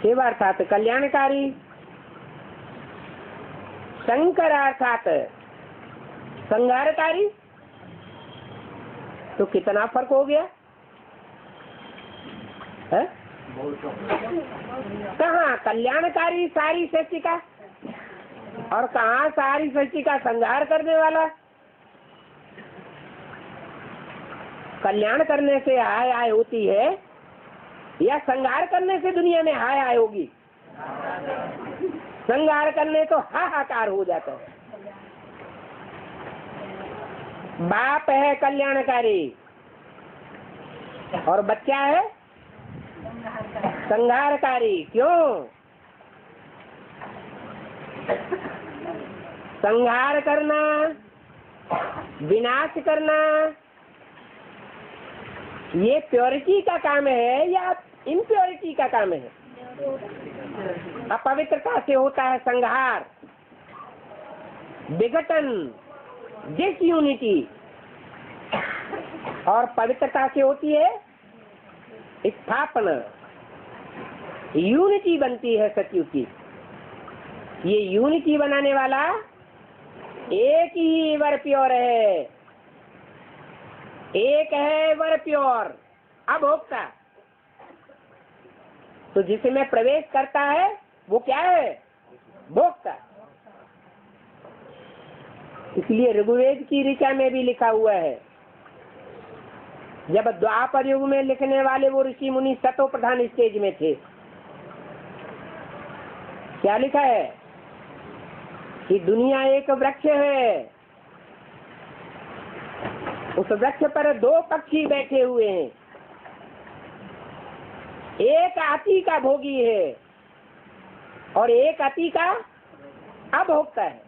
शिव अर्थात कल्याणकारी, शंकर अर्थात संहारकारी। तो कितना फर्क हो गया है? कहाँ कल्याणकारी सारी सृष्टि का और कहाँ सारी सृष्टि का संहार करने वाला। कल्याण करने से हाय हाय होती है या संहार करने से दुनिया में हाय हाय होगी? संहार करने तो हाहाकार हो जाता है। बाप है कल्याणकारी और बच्चा है संहारकारी। क्यों? संहार करना, विनाश करना, ये प्योरिटी का काम है या इम्प्योरिटी का काम है? अपवित्रता से होता है संहार, विघटन, डिसयूनिटी, और पवित्रता से होती है स्थापना, यूनिटी बनती है सतयुग की। ये यूनिटी बनाने वाला एक ही वर प्योर है, एक है वर प्योर अभोक्ता। तो जिसमें प्रवेश करता है वो क्या है? भोक्ता। इसलिए ऋग्वेद की ऋचा में भी लिखा हुआ है, जब द्वापर युग में लिखने वाले वो ऋषि मुनि सतो प्रधान स्टेज में थे, क्या लिखा है कि दुनिया एक वृक्ष है, उस वृक्ष पर दो पक्षी बैठे हुए हैं, एक अति का भोगी है और एक अति का अभोक्ता है।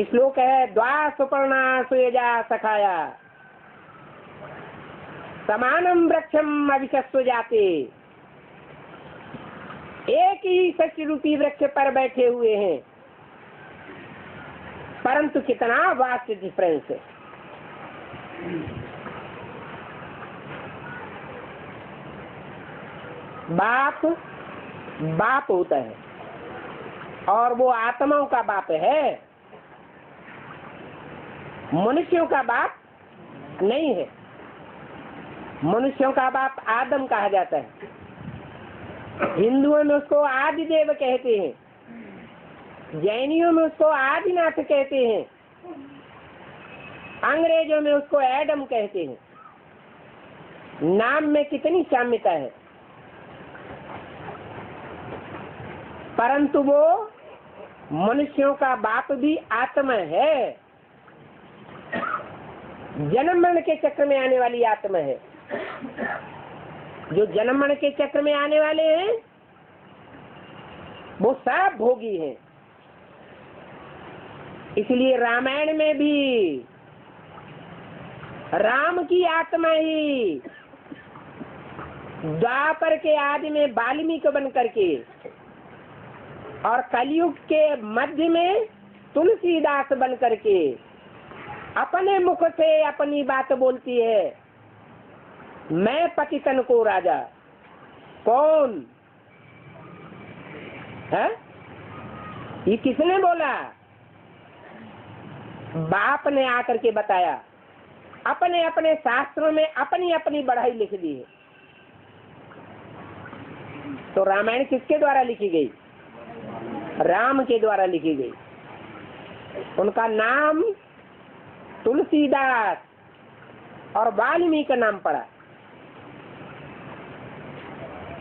श्लोक है द्वा सुपर्णा सुयजा सखाया समानम वृक्षम अविशस्व जाते। एक ही सत्य रूपी वृक्ष पर बैठे हुए हैं, परंतु कितना वास्ट डिफरेंस है। बाप बाप होता है और वो आत्माओं का बाप है, मनुष्यों का बाप नहीं है। मनुष्यों का बाप आदम कहा जाता है, हिंदुओं में उसको आदिदेव कहते हैं, जैनियों में उसको आदिनाथ कहते हैं, अंग्रेजों में उसको एडम कहते हैं। नाम में कितनी साम्यता है, परंतु वो मनुष्यों का बाप भी आत्मा है, जन्म मरण के चक्र में आने वाली आत्मा है। जो जन्म मरण के चक्र में आने वाले हैं वो सब भोगी हैं। इसलिए रामायण में भी राम की आत्मा ही द्वापर के आदि में वाल्मीकि बन करके और कलयुग के मध्य में तुलसीदास बन करके अपने मुख से अपनी बात बोलती है, मैं पतितन को राजा। कौन है? ये किसने बोला? बाप ने आकर के बताया, अपने अपने शास्त्रों में अपनी अपनी बढ़ाई लिख दी है। तो रामायण किसके द्वारा लिखी गई? राम के द्वारा लिखी गई। उनका नाम तुलसीदास और वाल्मीकि का नाम पड़ा।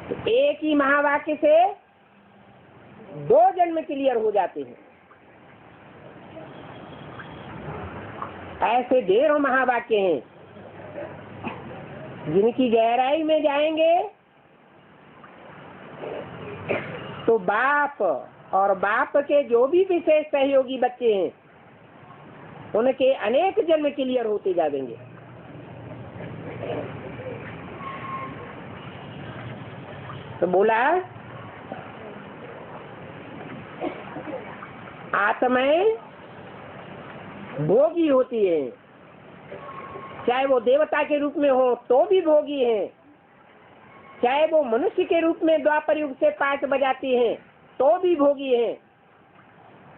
तो एक ही महावाक्य से दो जन्म क्लियर हो जाते हैं। ऐसे ढेरों महावाक्य हैं जिनकी गहराई में जाएंगे तो बाप और बाप के जो भी विशेष सहयोगी बच्चे हैं उनके अनेक जन्म क्लियर होते जाएंगे। तो बोला आत्माएं भोगी होती है, चाहे वो देवता के रूप में हो तो भी भोगी है, चाहे वो मनुष्य के रूप में द्वापर युग से पाठ बजाती हैं तो भी भोगी हैं,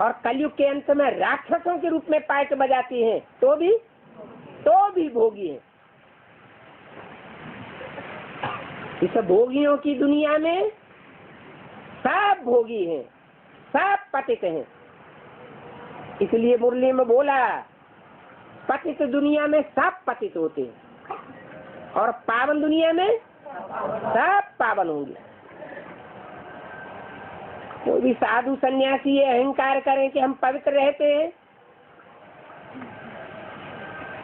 और कलयुग के अंत में राक्षसों के रूप में पाठ बजाती हैं तो भी भोगी हैं। इस भोगियों की दुनिया में सब भोगी हैं, सब पतित हैं। इसलिए मुरली में बोला, पतित दुनिया में सब पतित होते हैं और पावन दुनिया में सब पावन होंगे। कोई भी साधु सन्यासी ये अहंकार करें कि हम पवित्र रहते हैं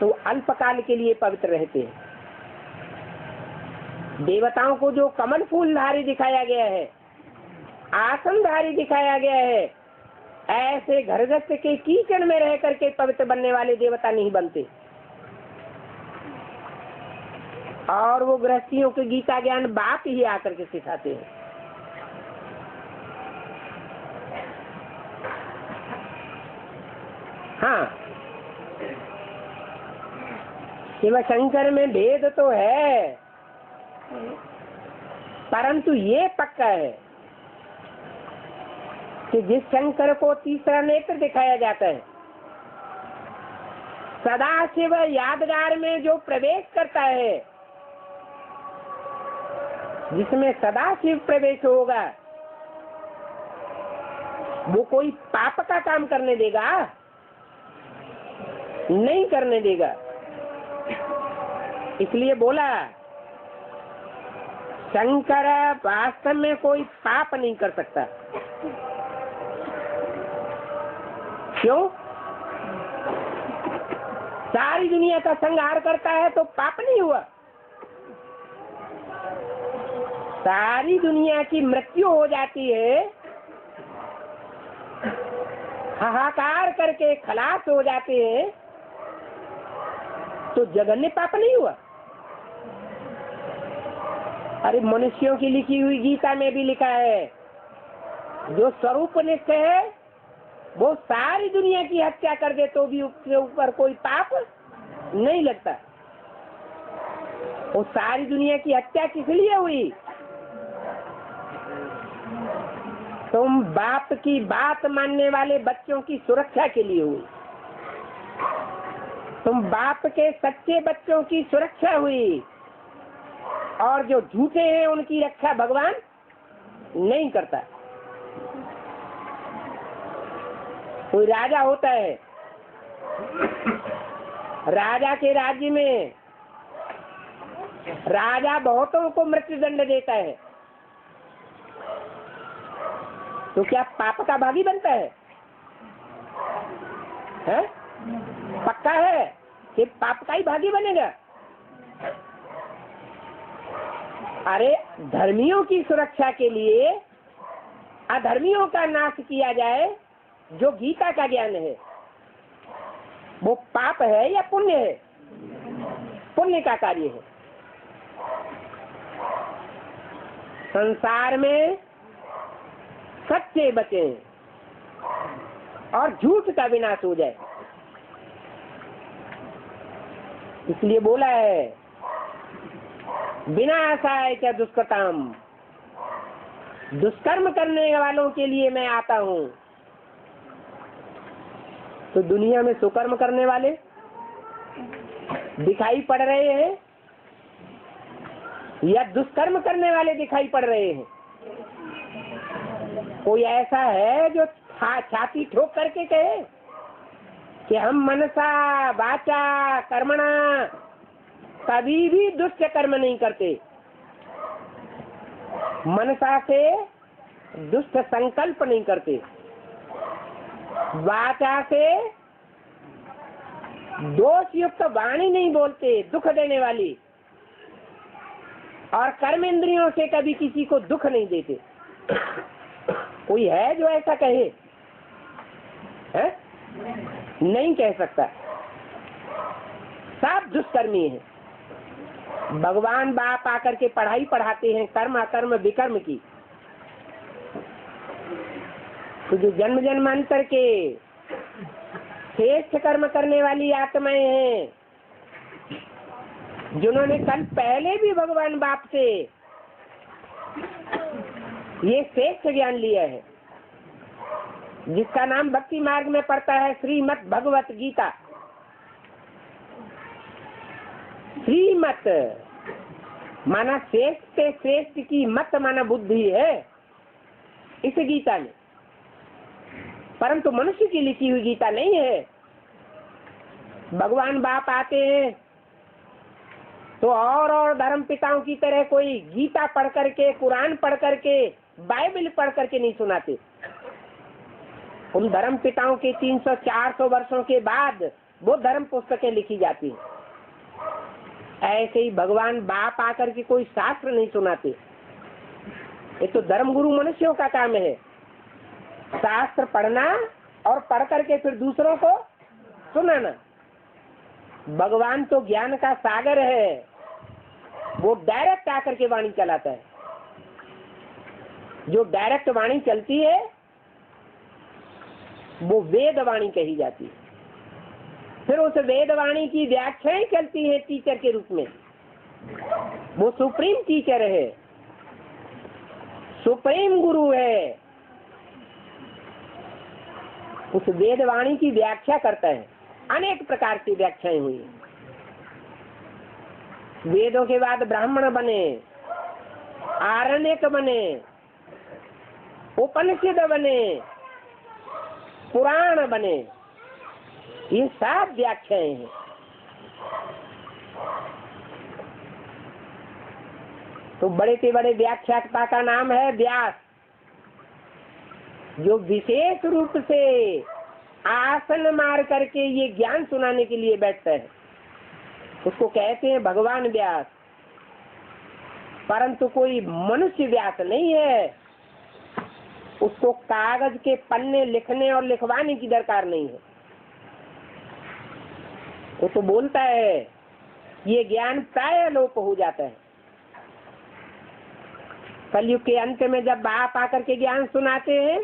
तो अल्पकाल के लिए पवित्र रहते हैं। देवताओं को जो कमल फूलधारी दिखाया गया है, आसनधारी दिखाया गया है, ऐसे घरगृहस्थ के कीचड़ में रह करके पवित्र बनने वाले देवता नहीं बनते। और वो गृहस्थियों के गीता ज्ञान बाप ही आकर के सिखाते हैं। हाँ, शिव शंकर में भेद तो है, परंतु ये पक्का है कि जिस शंकर को तीसरा नेत्र दिखाया जाता है, सदाशिव यादगार में जो प्रवेश करता है, जिसमें सदाशिव प्रवेश होगा, वो कोई पाप का काम करने देगा? नहीं करने देगा। इसलिए बोला, शंकर वास्तव में कोई पाप नहीं कर सकता। क्यों? सारी दुनिया का संहार करता है तो पाप नहीं हुआ। सारी दुनिया की मृत्यु हो जाती है, हाहाकार करके खलास हो जाते हैं, तो जघन्य पाप नहीं हुआ। अरे मनुष्यों की लिखी हुई गीता में भी लिखा है, जो स्वरूपनिष्ठ है वो सारी दुनिया की हत्या कर दे तो भी उसके ऊपर कोई पाप नहीं लगता। वो सारी दुनिया की हत्या किस लिए हुई? तुम बाप की बात मानने वाले बच्चों की सुरक्षा के लिए हुई। तुम बाप के सच्चे बच्चों की सुरक्षा हुई, और जो झूठे हैं उनकी रक्षा भगवान नहीं करता। कोई राजा होता है, राजा के राज्य में राजा बहुतों को मृत्यु दंड देता है, तो क्या पाप का भागी बनता है? है? पक्का है कि पाप का ही भागी बनेगा? अरे धर्मियों की सुरक्षा के लिए अधर्मियों का नाश किया जाए, जो गीता का ज्ञान है, वो पाप है या पुण्य है? पुण्य का कार्य है। संसार में सच्चे बचे और झूठ का विनाश हो जाए, इसलिए बोला है, विनाशाय च दुष्कृताम, दुष्कर्म करने वालों के लिए मैं आता हूँ। तो दुनिया में सुकर्म करने वाले दिखाई पड़ रहे हैं या दुष्कर्म करने वाले दिखाई पड़ रहे हैं? कोई ऐसा है जो छाती ठोक करके कहे कि हम मनसा वाचा कर्मणा कभी भी दुष्ट कर्म नहीं करते, मनसा से दुष्ट संकल्प नहीं करते, वाचा से दोष युक्त वाणी नहीं बोलते दुख देने वाली, और कर्म इंद्रियों से कभी किसी को दुख नहीं देते। कोई है जो ऐसा कहे? है? नहीं कह सकता। सब दुष्कर्मी है। भगवान बाप आकर के पढ़ाई पढ़ाते हैं कर्म अकर्म विकर्म की। तो जो जन्म जन्मांतर के श्रेष्ठ कर्म करने वाली आत्माएं हैं, जिन्होंने कल पहले भी भगवान बाप से ये श्रेष्ठ ज्ञान लिया है, जिसका नाम भक्ति मार्ग में पड़ता है श्रीमद् भगवत गीता। श्रीमत माना श्रेष्ठ से श्रेष्ठ की मत माना बुद्धि है इस गीता में, परंतु मनुष्य की लिखी हुई गीता नहीं है। भगवान बाप आते हैं तो और धर्म पिताओं की तरह कोई गीता पढ़ करके, कुरान पढ़ करके, बाइबल पढ़ करके नहीं सुनाते। उन धर्म पिताओं के 300-400 वर्षों के बाद वो धर्म पुस्तकें लिखी जाती हैं। ऐसे ही भगवान बाप आकर के कोई शास्त्र नहीं सुनाते। ये तो धर्म गुरु मनुष्यों का काम है, शास्त्र पढ़ना और पढ़ करके फिर दूसरों को सुनाना। भगवान तो ज्ञान का सागर है, वो डायरेक्ट आकर के वाणी चलाता है। जो डायरेक्ट वाणी चलती है वो वेद वाणी कही जाती है। फिर उस वेद वाणी की व्याख्याएं चलती है टीचर के रूप में। वो सुप्रीम टीचर है, सुप्रीम गुरु है, उस वेद वाणी की व्याख्या करता है। अनेक प्रकार की व्याख्याएं हुई। वेदों के बाद ब्राह्मण बने, आरण्यक बने, उपनिषद बने, पुराण बने, ये सब व्याख्याएं हैं। तो बड़े से बड़े व्याख्याता का नाम है व्यास, जो विशेष रूप से आसन मार करके ये ज्ञान सुनाने के लिए बैठता है। उसको कहते हैं भगवान व्यास। परंतु कोई मनुष्य व्यास नहीं है, उसको कागज के पन्ने लिखने और लिखवाने की दरकार नहीं है। वो तो बोलता है, ये ज्ञान प्राय लोप हो जाता है। कलयुग के अंत में जब बाप आकर के ज्ञान सुनाते हैं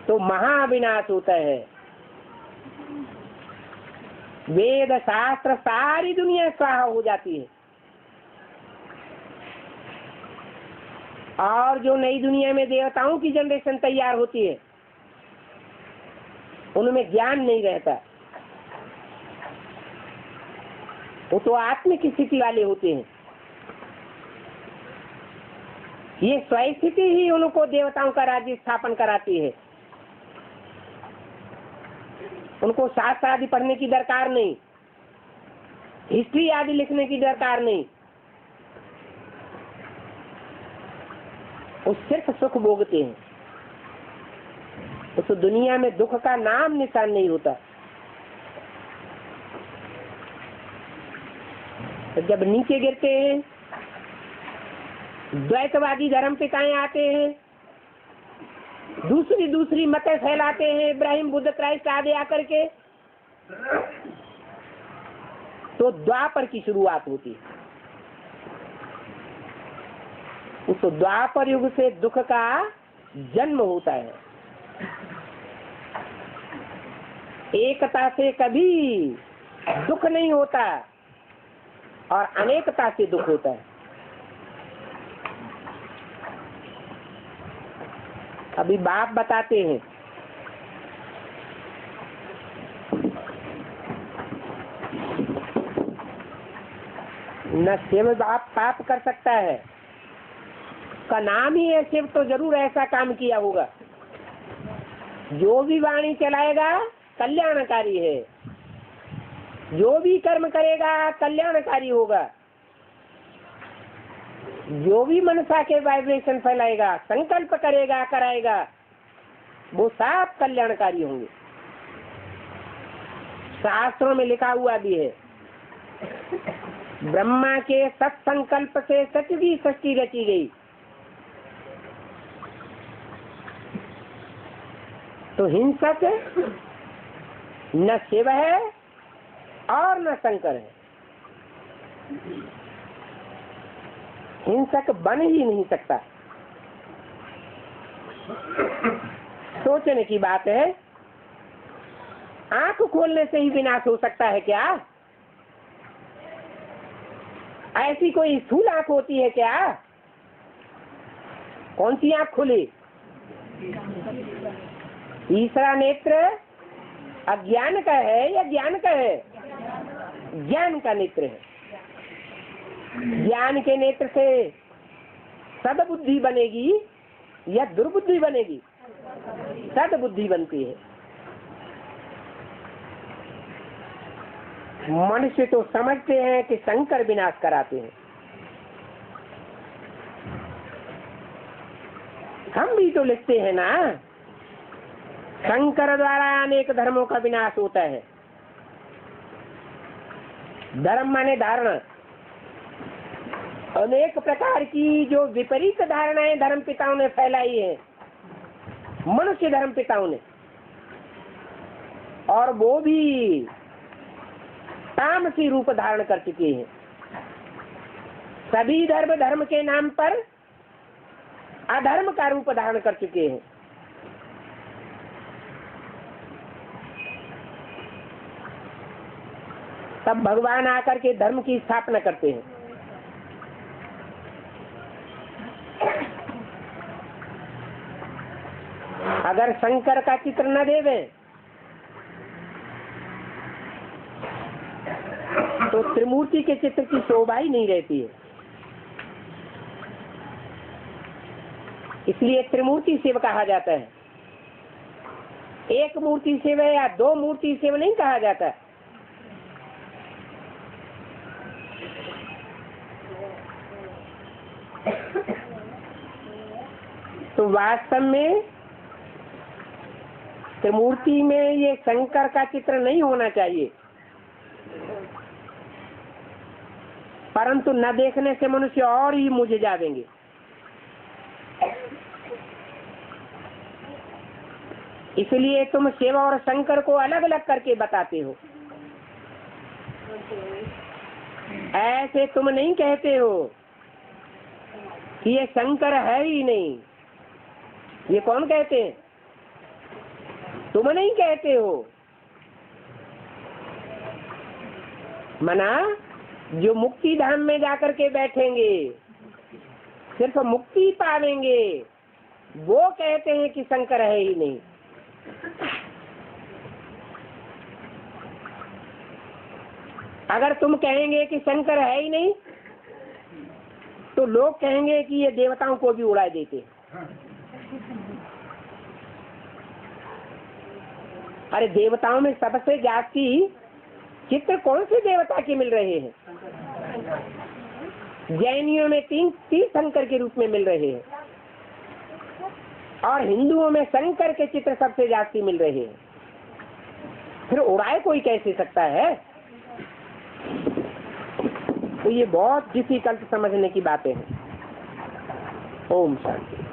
तो महाविनाश होता है। वेद शास्त्र सारी दुनिया स्वाहा हो जाती है, और जो नई दुनिया में देवताओं की जनरेशन तैयार होती है उनमें ज्ञान नहीं रहता। वो तो आत्मिक स्थिति वाले होते हैं। ये स्वस्थिति ही उनको देवताओं का राज्य स्थापन कराती है। उनको शास्त्र आदि पढ़ने की दरकार नहीं, हिस्ट्री आदि लिखने की दरकार नहीं। वो सिर्फ सुख भोगते हैं। तो दुनिया में दुख का नाम निशान नहीं होता। तो जब नीचे गिरते हैं, द्वैतवादी धर्म पिताएं आते हैं, दूसरी मतें फैलाते हैं, इब्राहिम बुद्ध क्राइस्ट आदि आकर के, तो द्वापर की शुरुआत होती है। उस द्वापर युग से दुख का जन्म होता है। एकता से कभी दुख नहीं होता और अनेकता से दुख होता है। अभी बाप बताते हैं, न शिव बाप पाप कर सकता है, का नाम ही है शिव, तो जरूर ऐसा काम किया होगा। जो भी वाणी चलाएगा कल्याणकारी है, जो भी कर्म करेगा कल्याणकारी होगा, जो भी मनसा के वाइब्रेशन फैलाएगा, संकल्प करेगा, कराएगा, वो सब कल्याणकारी होंगे। शास्त्रों में लिखा हुआ भी है, ब्रह्मा के सत्संकल्प से सचवी सृष्टि रची गई। तो हिंसक न शिव है और न शंकर है। हिंसक बन ही नहीं सकता। सोचने की बात है, आंख खोलने से ही विनाश हो सकता है क्या? ऐसी कोई स्थूल आंख होती है क्या? कौन सी आंख खुली? तीसरा नेत्र अज्ञान का है या ज्ञान का है? ज्ञान का नेत्र है। ज्ञान के नेत्र से सद्बुद्धि बनेगी या दुर्बुद्धि बनेगी? सद्बुद्धि बनती है। मनुष्य तो समझते हैं कि शंकर विनाश कराते हैं। हम भी तो लिखते हैं ना, शंकर द्वारा अनेक धर्मों का विनाश होता है। धर्म माने धारणा। अनेक प्रकार की जो विपरीत धारणाएं धर्म पिताओं ने फैलाई है, मनुष्य धर्म पिताओं ने, और वो भी तामसी रूप धारण कर चुके हैं। सभी धर्म धर्म के नाम पर अधर्म का रूप धारण कर चुके हैं। तब भगवान आकर के धर्म की स्थापना करते हैं। अगर शंकर का चित्र न देवे तो त्रिमूर्ति के चित्र की शोभा ही नहीं रहती है। इसलिए त्रिमूर्ति शिव कहा जाता है। एक मूर्ति शिव या दो मूर्ति शिव नहीं कहा जाता। तो वास्तव में त्रिमूर्ति में ये शंकर का चित्र नहीं होना चाहिए, परंतु न देखने से मनुष्य और ही मुझे जावेंगे। इसलिए तुम शिव और शंकर को अलग अलग करके बताते हो। ऐसे तुम नहीं कहते हो कि ये शंकर है ही नहीं। ये कौन कहते हैं? तुम नहीं कहते हो। मना जो मुक्ति धाम में जाकर के बैठेंगे, सिर्फ मुक्ति पावेंगे, वो कहते हैं कि शंकर है ही नहीं। अगर तुम कहेंगे कि शंकर है ही नहीं, तो लोग कहेंगे कि ये देवताओं को भी उड़ा देते। अरे देवताओं में सबसे जास्ती चित्र कौन से देवता के मिल रहे हैं? जैनियों में तीन शंकर के रूप में मिल रहे हैं, और हिंदुओं में शंकर के चित्र सबसे जास्ती मिल रहे हैं। फिर उड़ाए कोई कैसे सकता है? तो ये बहुत डिफिकल्ट समझने की बातें हैं। ओम शांति।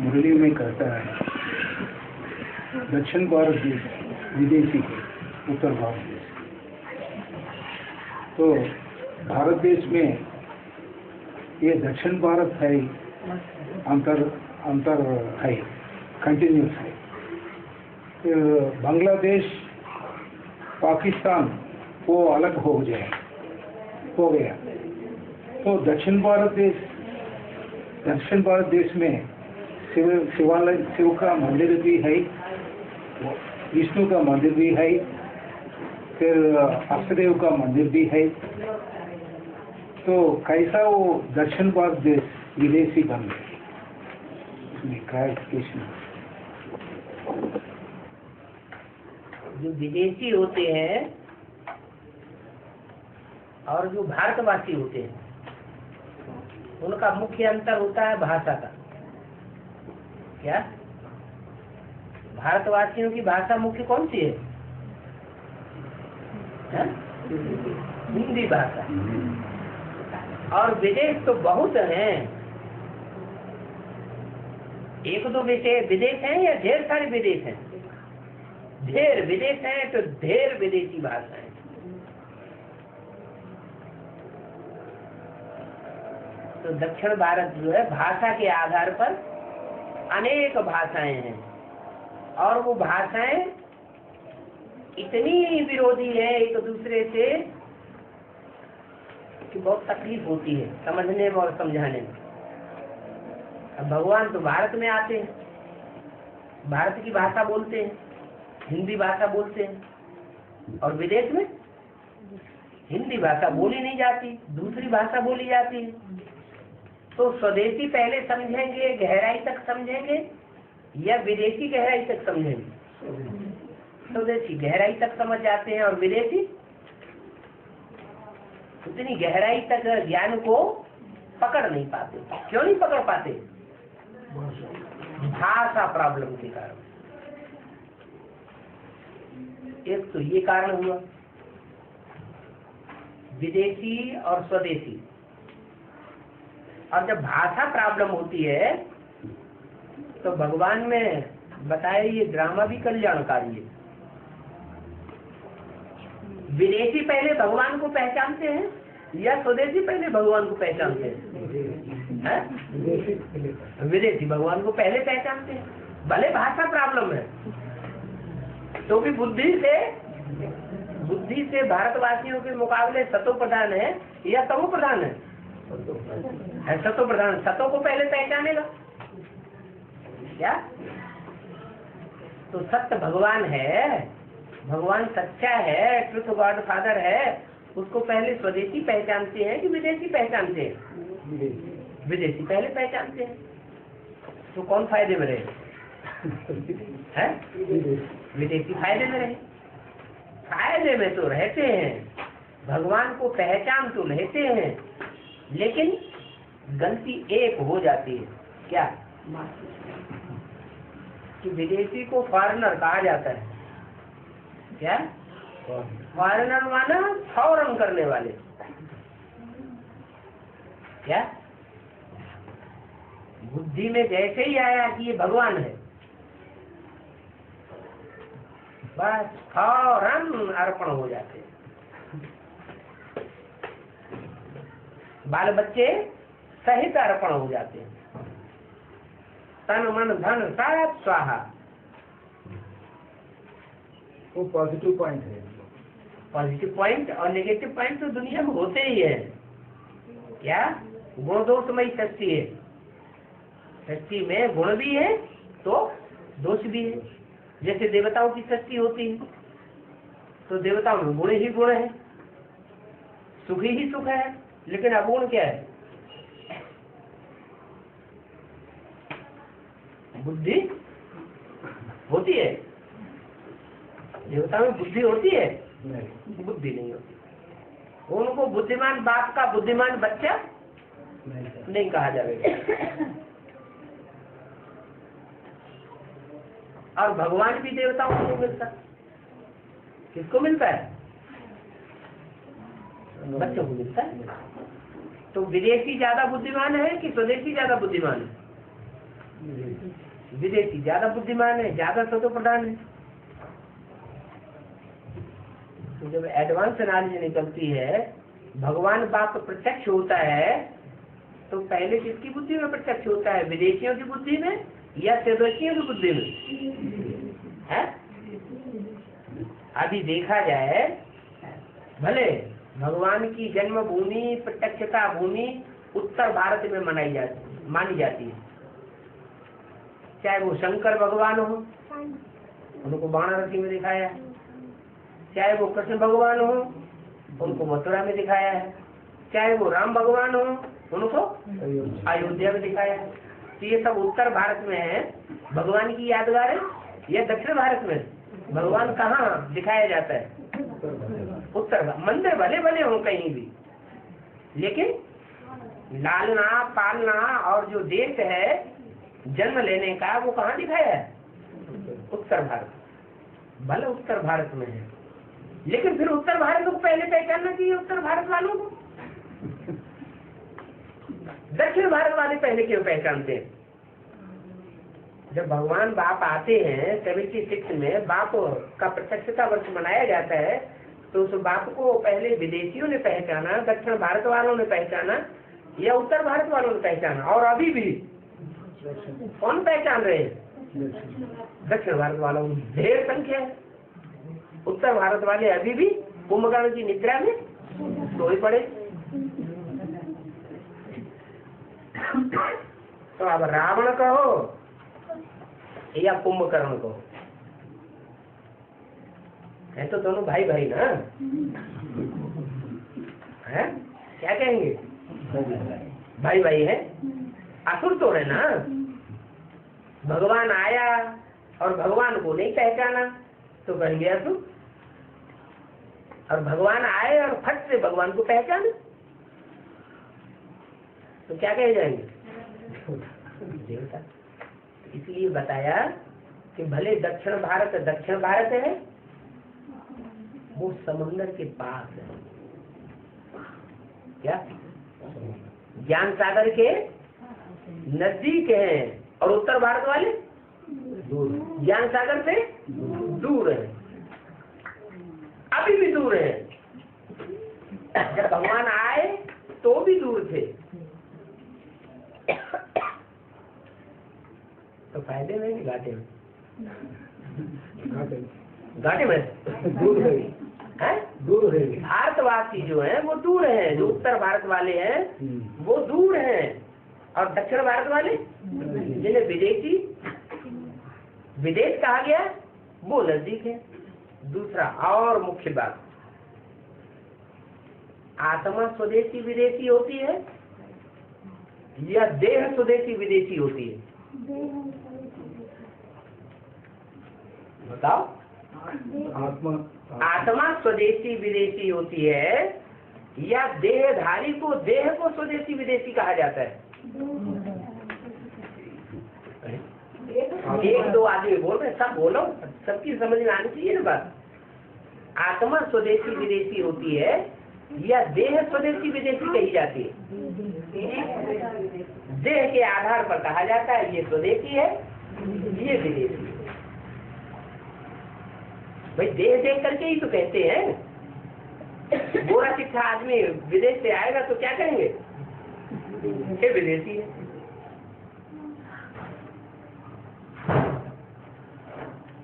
मुरली में कहता है दक्षिण भारत देश विदेशी है, उत्तर भारत देश। तो भारत देश में ये दक्षिण भारत है, अंतर है, कंटिन्यूस है। तो बांग्लादेश पाकिस्तान वो अलग हो गया। तो दक्षिण भारत देश में शिव का मंदिर भी है, विष्णु का मंदिर भी है, फिर अष्टदेव का मंदिर भी है। तो कैसा वो दक्षिण भारत देश विदेशी बन गए? इसमें क्लैरिफिकेशन। जो विदेशी होते हैं और जो भारतवासी होते हैं, उनका मुख्य अंतर होता है भाषा का। क्या भारतवासियों की भाषा मुख्य कौन सी है? हिंदी भाषा। और विदेश तो बहुत हैं, एक दो विदेश हैं या ढेर सारे विदेश हैं? ढेर विदेश हैं, तो ढेर विदेशी भाषाएं। तो दक्षिण भारत जो है भाषा के आधार पर अनेक भाषाएं हैं, और वो भाषाएं इतनी विरोधी है एक दूसरे से कि बहुत तकलीफ होती है समझने में और समझाने में। अब भगवान तो भारत में आते हैं, भारत की भाषा बोलते हैं, हिंदी भाषा बोलते हैं, और विदेश में हिंदी भाषा बोली नहीं जाती, दूसरी भाषा बोली जाती है। तो स्वदेशी पहले समझेंगे, गहराई तक समझेंगे, या विदेशी गहराई तक समझेंगे? स्वदेशी गहराई तक समझ जाते हैं, और विदेशी उतनी गहराई तक ज्ञान को पकड़ नहीं पाते। क्यों नहीं पकड़ पाते? भाषा प्रॉब्लम के कारण। एक तो ये कारण हुआ, विदेशी और स्वदेशी। और जब भाषा प्रॉब्लम होती है तो भगवान में बताया ये ड्रामा भी कल्याणकारी है। विदेशी पहले भगवान को पहचानते हैं या स्वदेशी पहले भगवान को पहचानते हैं? विदेशी भगवान को पहले पहचानते हैं। भले भाषा प्रॉब्लम है तो भी बुद्धि से भारतवासियों के मुकाबले सतो प्रधान है या तमो प्रधान है? सतो प्रधान। सतो को पहले पहचानेगा क्या? तो सत्य भगवान है, भगवान सच्चा है, ट्रुथ गॉड फादर है, उसको पहले स्वदेशी पहचानते हैं कि विदेशी पहचानते हैं? विदेशी पहले पहचानते हैं। तो कौन फायदे में रहे? विदेशी फायदे में रहे। फायदे में तो रहते हैं, भगवान को पहचान तो लेते हैं, लेकिन गलती एक हो जाती है। क्या? कि विदेशी को फॉरेनर कहा जाता है। क्या? फॉरेनर माना फौरन करने वाले। क्या? बुद्धि में जैसे ही आया कि ये भगवान है, बस फौरन अर्पण हो जाते हैं। बाल बच्चे सहित अर्पण हो जाते हैं, तन मन धन सब स्वाहा। वो पॉजिटिव पॉइंट है। पॉजिटिव पॉइंट और नेगेटिव पॉइंट तो दुनिया में होते ही है। क्या? गुण दोषमयी सृष्टि है। सृष्टि में गुण भी है तो दोष भी है। जैसे देवताओं की सृष्टि होती है तो देवताओं में गुण ही गुण है, सुख ही सुख है, लेकिन अगुण क्या है? बुद्धि होती है। देवता में बुद्धि होती है? बुद्धि नहीं होती। उनको बुद्धिमान बाप का बुद्धिमान बच्चा नहीं कहा जाएगा। और भगवान भी देवताओं को नहीं मिलता। किसको मिलता है? बच्चों को मिलता है। तो विदेशी ज्यादा बुद्धिमान है कि स्वदेशी ज्यादा बुद्धिमान है? विदेशी ज्यादा बुद्धिमान है, ज्यादा सतो प्रधान है। तो जब एडवांस नॉलेज निकलती है, भगवान बाप प्रत्यक्ष होता है, तो पहले किसकी बुद्धि में प्रत्यक्ष होता है? विदेशियों की बुद्धि में या स्वदेशियों की बुद्धि में? है अभी देखा जाए, भले भगवान की जन्मभूमि प्रत्यक्षता भूमि उत्तर भारत में मानी जाती है, चाहे वो शंकर भगवान हो, उनको वाराणसी में दिखाया है, चाहे वो कृष्ण भगवान हो, उनको मथुरा में दिखाया है, चाहे वो राम भगवान हो, उनको अयोध्या में दिखाया है। तो ये सब उत्तर भारत में है भगवान की यादगार है, या दक्षिण भारत में भगवान कहाँ दिखाया जाता है? उत्तर। मंदिर भले भले हो कहीं भी, लेकिन लालना पालना और जो देश है जन्म लेने का, वो कहाँ दिखाया है? उत्तर भारत। भले उत्तर भारत में है, लेकिन फिर उत्तर भारत को पहले पहचानना चाहिए उत्तर भारत वालों को। दक्षिण भारत वाले पहले क्यों पहचानते हैं? जब भगवान बाप आते हैं 76 में, बाप का प्रत्यक्षता वर्ष मनाया जाता है, तो उस बाप को पहले विदेशियों ने पहचाना, दक्षिण भारत वालों ने पहचाना, या उत्तर भारत वालों ने पहचाना? और अभी भी कौन पहचान रहे हैं? दक्षिण भारत वालों की ढेर संख्या है। उत्तर भारत वाले अभी भी कुंभकर्ण की निद्रा में सोए पड़े। तो अब रावण कहो या कुंभकर्ण को, है तो दोनों भाई भाई ना, है? क्या कहेंगे? भाई भाई है, असुर तो है ना। भगवान आया और भगवान को नहीं पहचाना तो बन गया असुर, और भगवान आए और फट से भगवान को पहचाने तो क्या कहे जाएंगे? देवता। इसलिए बताया कि भले दक्षिण भारत है, वो समुद्र के पास है। क्या? ज्ञान सागर के नजदीक है, और उत्तर भारत वाले ज्ञान सागर से दूर है, अभी भी दूर है। जब भगवान आए तो भी दूर थे, तो फायदे में नहीं घाटे में? घाटे में दूर है, दूर है। भारतवासी जो है वो दूर है, जो उत्तर भारत वाले हैं वो दूर हैं, और दक्षिण भारत वाले जिन्हें विदेश कहा गया वो नजदीक है। दूसरा और मुख्य बात, आत्मा स्वदेशी विदेशी होती है या देह स्वदेशी विदेशी होती है? बताओ। आत्मा स्वदेशी विदेशी होती है या देहधारी को, देह को स्वदेशी विदेशी कहा जाता है? एक दो आदमी बोल रहे, सब बोलो, सबकी समझ में आनी चाहिए ना बात। आत्मा स्वदेशी विदेशी होती है या देह स्वदेशी विदेशी कही जाती है? देह के आधार पर कहा जाता है ये स्वदेशी है, ये विदेशी है। भाई देह देख करके ही तो कहते हैं। गोरा चिट्ठा आदमी विदेश से आएगा तो क्या कहेंगे? ये विदेशी है।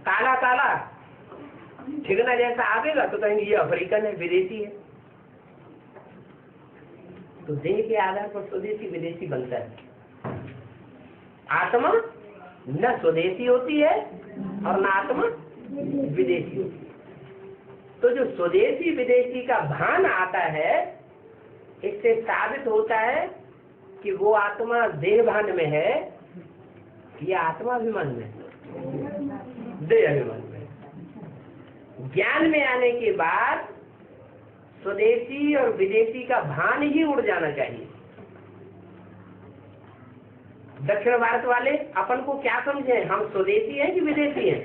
काला काला ठिगना जैसा आवेगा तो कहेंगे ये अफ्रीकन है, विदेशी है। तो देह के आधार पर स्वदेशी विदेशी बनता है। आत्मा न स्वदेशी होती है और न आत्मा विदेशी होती है। तो जो स्वदेशी विदेशी का भान आता है, इससे साबित होता है कि वो आत्मा देह भान में है या आत्माभिमान में, देह अभिमान में। ज्ञान में आने के बाद स्वदेशी और विदेशी का भान ही उड़ जाना चाहिए। दक्षिण भारत वाले अपन को क्या समझे, हम स्वदेशी हैं कि विदेशी हैं?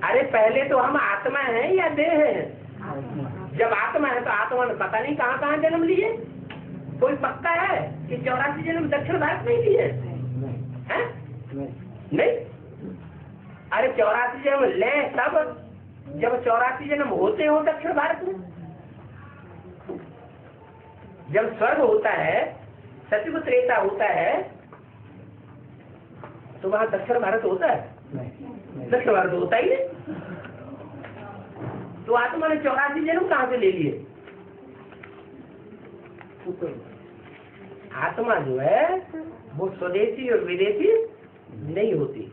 अरे पहले तो हम आत्मा हैं या देह हैं? जब आत्मा है तो आत्मा ने पता नहीं कहाँ कहाँ जन्म लिए। कोई पक्का है कि 84 जन्म दक्षिण भारत में ही लिए हैं? नहीं। अरे 84 जन्म ले तब जब 84 जन्म होते हो दक्षिण भारत में। जब स्वर्ग होता है, सतयुग त्रेता होता है, तो वहां दक्षिण भारत होता है? दक्षिण भारत होता ही नहीं। तो आत्मा ने 84 जन्म कहाँ से ले लिए? आत्मा जो है वो स्वदेशी और विदेशी नहीं होती।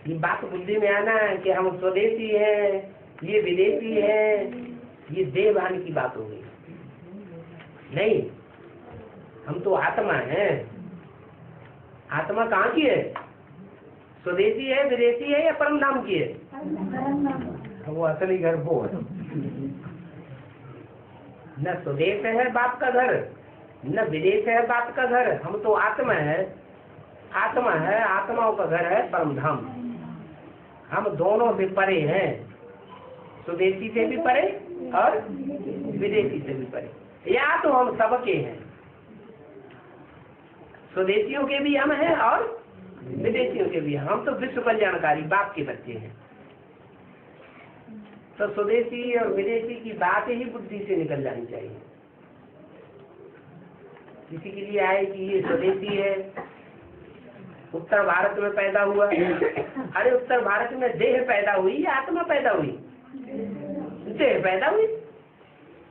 ये बात बुद्धि में आना है कि हम स्वदेशी हैं, ये विदेशी है, ये देवभान की बात हो गई। नहीं, हम तो आत्मा हैं। आत्मा कहाँ की है? स्वदेशी है, विदेशी है या परम धाम की है? वो असली घर वो है। न स्वदेश है बाप का घर, न विदेश है बाप का घर। हम तो आत्मा है। आत्मा है, आत्माओं का घर है परम धाम। हम दोनों से परे हैं, स्वदेशी से भी परे और विदेशी से भी परे। या तो हम सबके हैं, स्वदेशियों के भी हम हैं और विदेशियों के भी। हम तो विश्व कल्याणकारी बाप के बच्चे हैं। तो स्वदेशी और विदेशी की बात ही बुद्धि से निकल जानी चाहिए। किसी के लिए आए कि ये स्वदेशी है, उत्तर भारत में पैदा हुआ। अरे उत्तर भारत में देह पैदा हुई या आत्मा पैदा हुई? देह पैदा हुई।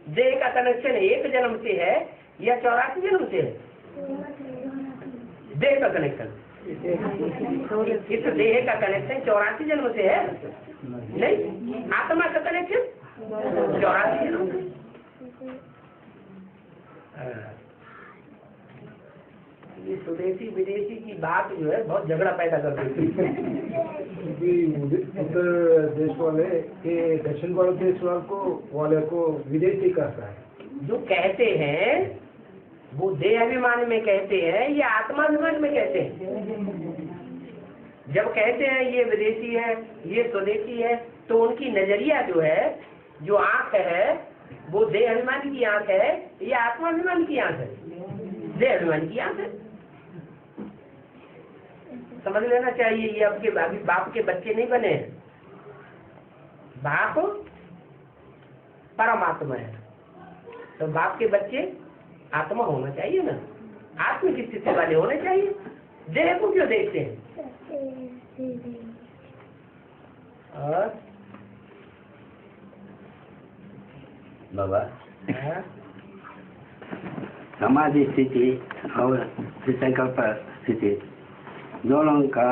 देह का कनेक्शन एक जन्म से है या 84 जन्म से है? देह का कनेक्शन, इस देह का कनेक्शन 84 जन्म से है? नहीं। आत्मा का कनेक्शन 84 जन्म से। ये स्वदेशी विदेशी की बात जो है बहुत झगड़ा पैदा कर देती है। उत्तर देश वाले के दक्षिण भारत देश वाले को विदेशी कहता है। जो कहते हैं वो देह अभिमान में कहते हैं या आत्माभिमान में कहते हैं? जब कहते हैं ये विदेशी है, ये स्वदेशी है, तो उनकी नजरिया जो है, जो आंख है, वो देह अभिमान की आंख है या आत्माभिमान की आंख है? देह अभिमान की आंख है। समझ लेना चाहिए। ये आपके बाप के बच्चे नहीं बने हैं। बाप परमात्मा है, तो बाप के बच्चे आत्मा होना चाहिए ना, आत्म की स्थिति वाले होने चाहिए। देह को क्यों देखते हैं? और बाबा, समाधि स्थिति और संकल्प स्थिति दोनों का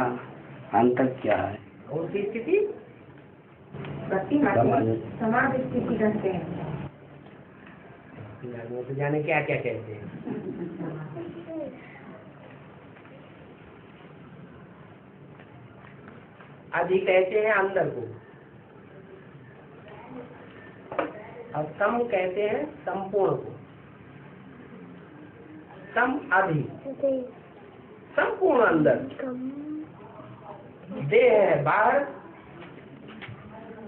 अंतर क्या है? कौन सी स्थिति? समाधि स्थिति कहते हैं। तो जाने क्या क्या कहते हैं। अधि कहते हैं अंदर को, और सम कहते हैं संपूर्ण को। सम अधि, संपूर्ण अंदर। देह है बाहर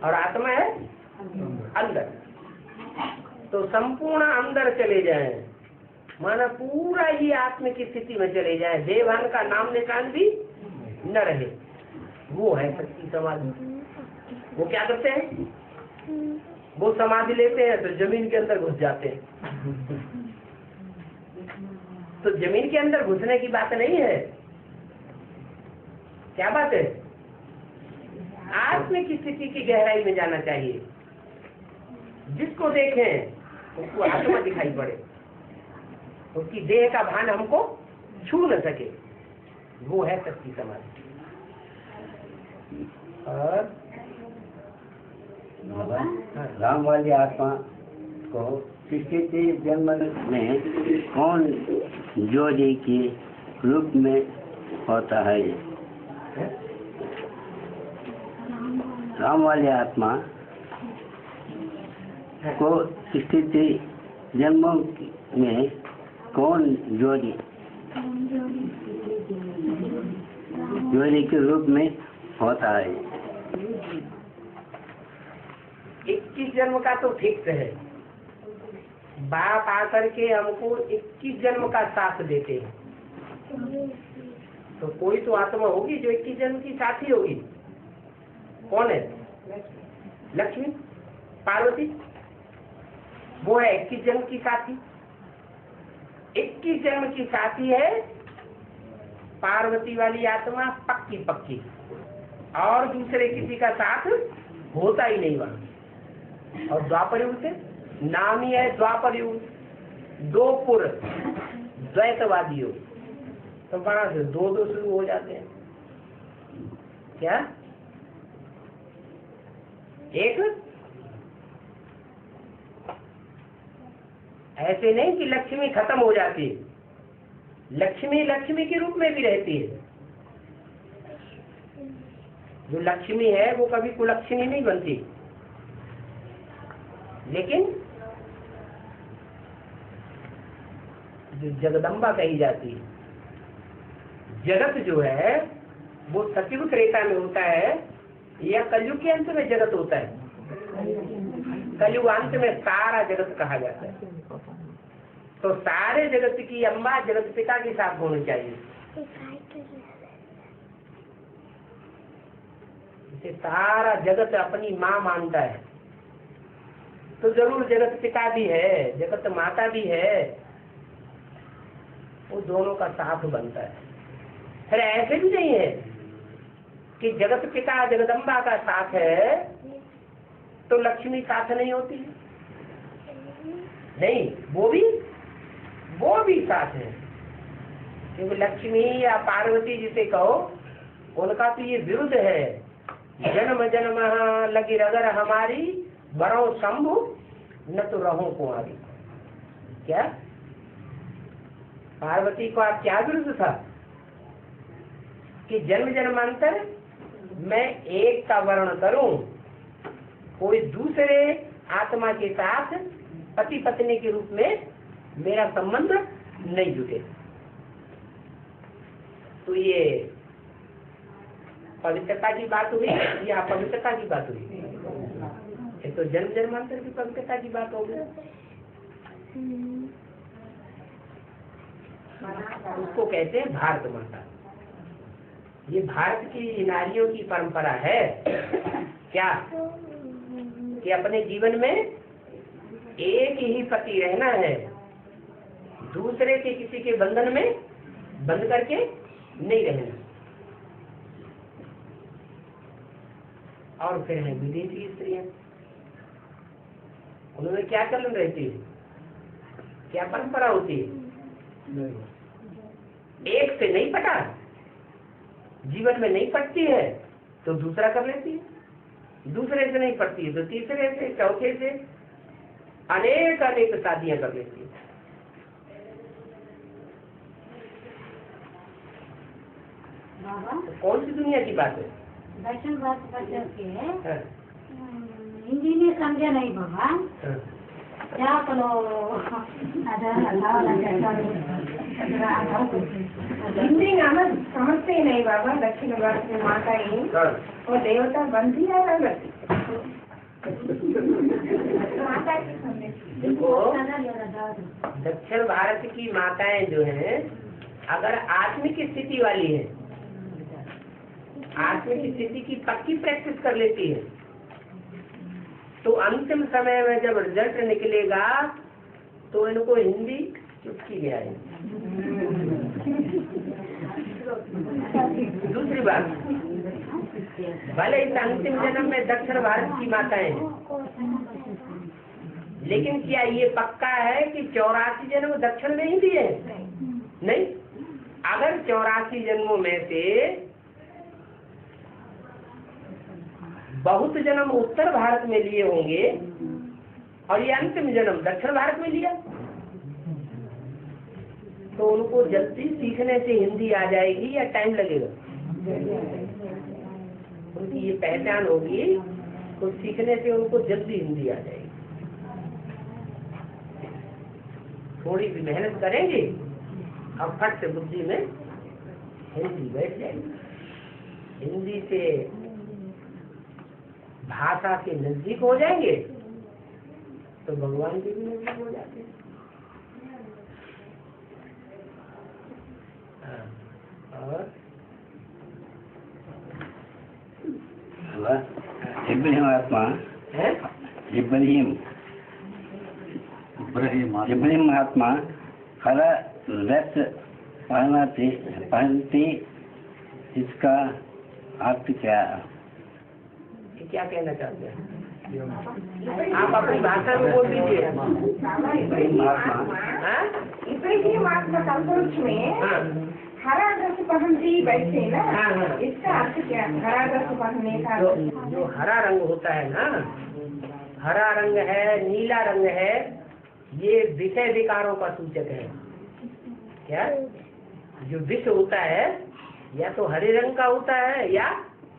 और आत्मा है अंदर। तो संपूर्ण अंदर चले जाएं, माना पूरा ही आत्म की स्थिति में चले जाएं, देवान का नाम निशान भी न रहे। वो है सच्ची समाधि। वो क्या करते हैं? वो समाधि लेते हैं तो जमीन के अंदर घुस जाते हैं। तो जमीन के अंदर घुसने की बात नहीं है। क्या बात है? आत्म की स्थिति की गहराई में जाना चाहिए। जिसको देखें उसको आत्मा दिखाई पड़े, उसकी देह का भान हमको छू न सके। वो है सच्ची समाधि। और राम वाली आत्मा को 63 जन्म में कौन जोड़ी के रूप में होता है? राम वाली आत्मा को 63 जन्मों में कौन जोड़ी के रूप में होता है? 21 जन्म का तो फिक्स है। बाप आकर के हमको 21 जन्म का साथ देते हैं। तो कोई तो आत्मा होगी जो 21 जन्म की साथी होगी। कौन है? लक्ष्मी, पार्वती, वो है 21 जन्म की साथी। 21 जन्म की साथी है पार्वती वाली आत्मा, पक्की पक्की, और दूसरे किसी का साथ होता ही नहीं वहां। और द्वापर युग से नाम ही है द्वापर युग, दो पुर द्वैतवादी युग। तो वहां से दो दो शुरू हो जाते हैं। क्या? एक ऐसे नहीं कि लक्ष्मी खत्म हो जाती है, लक्ष्मी लक्ष्मी के रूप में भी रहती है। जो लक्ष्मी है वो कभी कुलक्ष्मी नहीं बनती, लेकिन जो जगदम्बा कही जाती है, जगत जो है वो सतयुग त्रेता में होता है या कलयुग के अंत में जगत होता है? कलयुग अंत में सारा जगत कहा जाता है। तो सारे जगत की अम्बा जगत पिता के साथ होनी चाहिए। इसे सारा जगत अपनी माँ मानता है, तो जरूर जगत पिता भी है, जगत माता भी है, वो दोनों का साथ बनता है। फिर ऐसे भी नहीं है कि जगत पिता जगदम्बा का साथ है तो लक्ष्मी साथ नहीं होती है। नहीं, वो भी साथ है, क्योंकि लक्ष्मी या पार्वती जिसे कहो उनका तो ये विरुद्ध है। जन्म जन्म लगी रगर हमारी, बरो शंभु न तो रहो कुंवारी। क्या पार्वती को आप क्या विरुद्ध था कि जन्म जन्मांतर मैं एक का वर्ण करूं, कोई दूसरे आत्मा के साथ पति पत्नी के रूप में मेरा संबंध नहीं जुटे। तो ये पवित्रता की बात हुई या अपवित्रता की बात हुई? ये तो जन्म जन्मांतर की पवित्रता की बात हो गई। उसको कहते हैं भारत माता। ये भारत की नारियों की परंपरा है क्या कि अपने जीवन में एक ही पति रहना है, दूसरे के किसी के बंधन में बंद करके नहीं रहना। और फिर है विदेशी स्त्रियां, उन्होंने क्या चलन रहती है, क्या परंपरा होती है? एक से नहीं पटा, जीवन में नहीं पटती है तो दूसरा कर लेती है, दूसरे से नहीं पटती है तो तीसरे से, चौथे से, अनेक अनेक शादियां कर लेती है। तो कौन सी दुनिया की बात है? दक्षिण भारत के हिंदी में समझे नहीं बाबा, क्या करो हिंदी नाम समझते ही नहीं बाबा। दक्षिण भारत में माता ही वो देवता बनती है अलग। देखो, दक्षिण भारत की माताएं जो हैं, अगर आत्मिक स्थिति वाली है, आत्मिक स्थिति की पक्की प्रैक्टिस कर लेती है, तो अंतिम समय में जब रिजल्ट निकलेगा तो इनको हिंदी चुटकी में आएगी। दूसरी बात, भले इस अंतिम जन्म में दक्षिण भारत की माताएं हैं, लेकिन क्या ये पक्का है कि 84 जन्म दक्षिण में ही दिए? नहीं। अगर 84 जन्मों में से बहुत जन्म उत्तर भारत में लिए होंगे और ये अंतिम जन्म दक्षिण भारत में लिया, तो उनको जल्दी सीखने से हिंदी आ जाएगी या टाइम लगेगा? उनकी ये पहचान होगी तो सीखने से उनको जल्दी हिंदी आ जाएगी। थोड़ी भी मेहनत करेंगे और फट से बुद्धि में हिंदी बैठ जाएगी। हिंदी से भाषा के नजदीक हो जाएंगे तो भगवान के भी निर्लिंग हो जाते हैं। और इब्राहिम आत्मा है इब्राहिम आत्मा हरा ड्रेस पहनती, इसका अर्थ क्या है? क्या कहना चाहते हैं आप? अपनी भाषा में बोल दीजिए। इब्राहिम आत्मा हाँ? इब्राहिम आत्मा कल्पवृक्ष में हाँ। हरा ड्रेस पहनती बैठे ना, हाँ, हाँ। इसका अर्थ क्या है? हरा ड्रेस पहनने का जो हरा रंग होता है ना, हरा रंग है, नीला रंग है, ये विषय विकारों का सूचक है। क्या? जो विष होता है या तो हरे रंग का होता है या